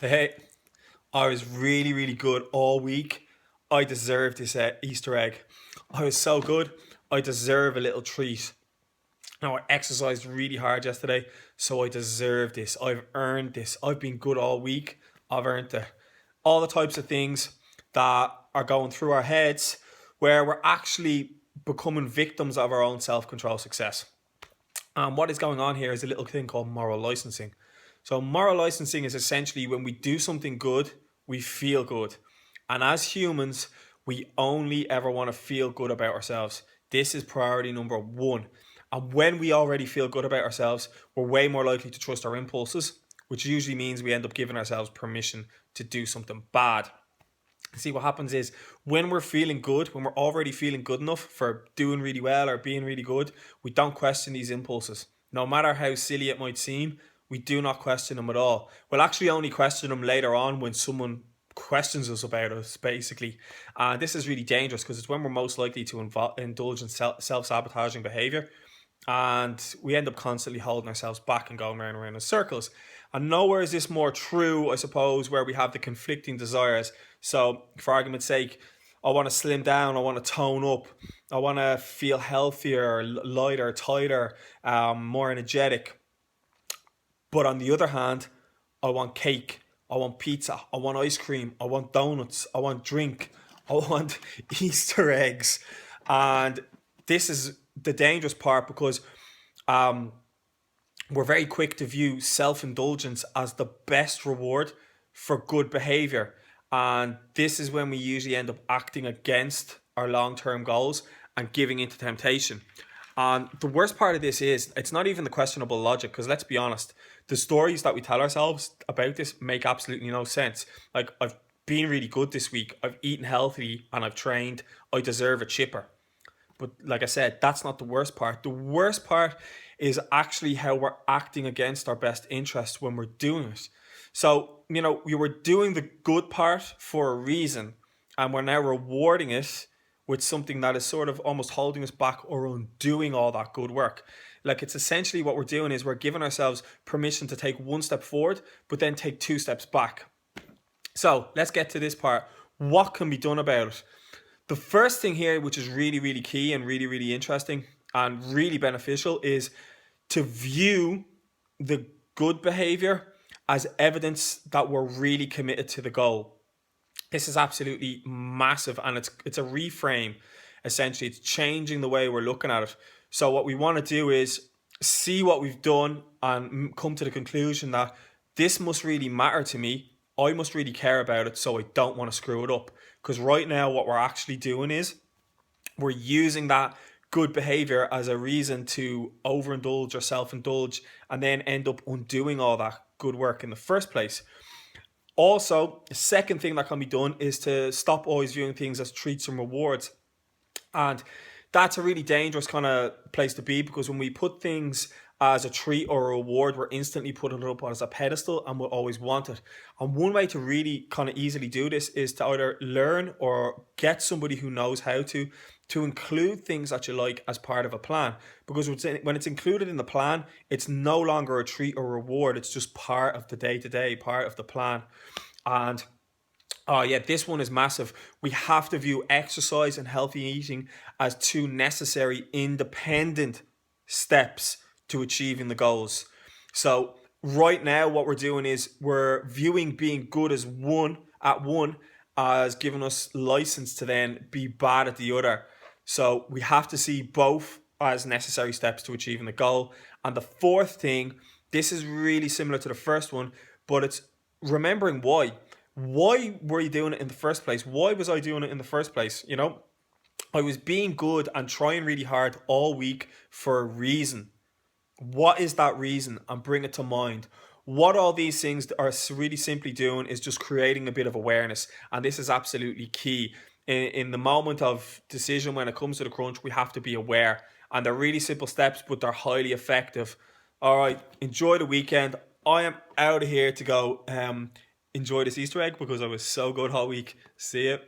Hey, I was really, really good all week. I deserve this Easter egg. I was so good. I deserve a little treat. Now, I exercised really hard yesterday, so I deserve this. I've earned this. I've been good all week. I've earned it. All the types of things that are going through our heads where we're actually becoming victims of our own self control success. And what is going on here is a little thing called moral licensing. So, moral licensing is essentially when we do something good, we feel good. And as humans, we only ever want to feel good about ourselves. This is priority number one. And when we already feel good about ourselves, we're way more likely to trust our impulses, which usually means we end up giving ourselves permission to do something bad. See, what happens is when we're feeling good, when we're already feeling good enough for doing really well or being really good, we don't question these impulses. No matter how silly it might seem, we do not question them at all. We'll actually only question them later on when someone questions us about us, basically. This is really dangerous because it's when we're most likely to indulge in self sabotaging behavior, and we end up constantly holding ourselves back and going round and round in circles. And nowhere is this more true, I suppose, where we have the conflicting desires. So, for argument's sake, I want to slim down, I want to tone up, I want to feel healthier, lighter, tighter, more energetic. But on the other hand, I want cake, I want pizza, I want ice cream, I want donuts, I want drink, I want Easter eggs. And this is the dangerous part because um, we're very quick to view self indulgence as the best reward for good behavior. And this is when we usually end up acting against our long term goals and giving into temptation. And the worst part of this is it's not even the questionable logic, because let's be honest, the stories that we tell ourselves about this make absolutely no sense. Like, I've been really good this week, I've eaten healthy, and I've trained, I deserve a chipper. But like I said, that's not the worst part. The worst part is actually how we're acting against our best interests when we're doing it. So, we were doing the good part for a reason, and we're now rewarding it with something that is sort of almost holding us back or undoing all that good work. Like, it's essentially what we're doing is we're giving ourselves permission to take one step forward, but then take two steps back. So, let's get to this part. What can be done about it? The first thing here, which is really, really key and really, really interesting and really beneficial, is to view the good behavior as evidence that we're really committed to the goal. This is absolutely massive, and it's a reframe. Essentially, it's changing the way we're looking at it. So what we want to do is see what we've done and come to the conclusion that this must really matter to me. I must really care about it, so I don't want to screw it up. Because right now, what we're actually doing is we're using that good behavior as a reason to overindulge or self-indulge and then end up undoing all that good work in the first place. Also, the second thing that can be done is to stop always viewing things as treats and rewards. And that's a really dangerous kind of place to be, because when we put things as a treat or a reward, we're instantly putting it up as a pedestal and we'll always want it. And one way to really kind of easily do this is to either learn or get somebody who knows how to include things that you like as part of a plan. Because when it's included in the plan, it's no longer a treat or reward, it's just part of the day to day, part of the plan. And oh yeah, this one is massive. We have to view exercise and healthy eating as two necessary independent steps to achieving the goals. So right now what we're doing is we're viewing being good as one as giving us license to then be bad at the other. So we have to see both as necessary steps to achieving the goal. And the fourth thing, this is really similar to the first one, but it's remembering why. Why were you doing it in the first place? Why was I doing it in the first place? I was being good and trying really hard all week for a reason. What is that reason? And bring it to mind. What all these things are really simply doing is just creating a bit of awareness. And this is absolutely key. In the moment of decision, when it comes to the crunch, we have to be aware. And they're really simple steps, but they're highly effective. All right, enjoy the weekend. I am out of here to go enjoy this Easter egg because I was so good all week. See you.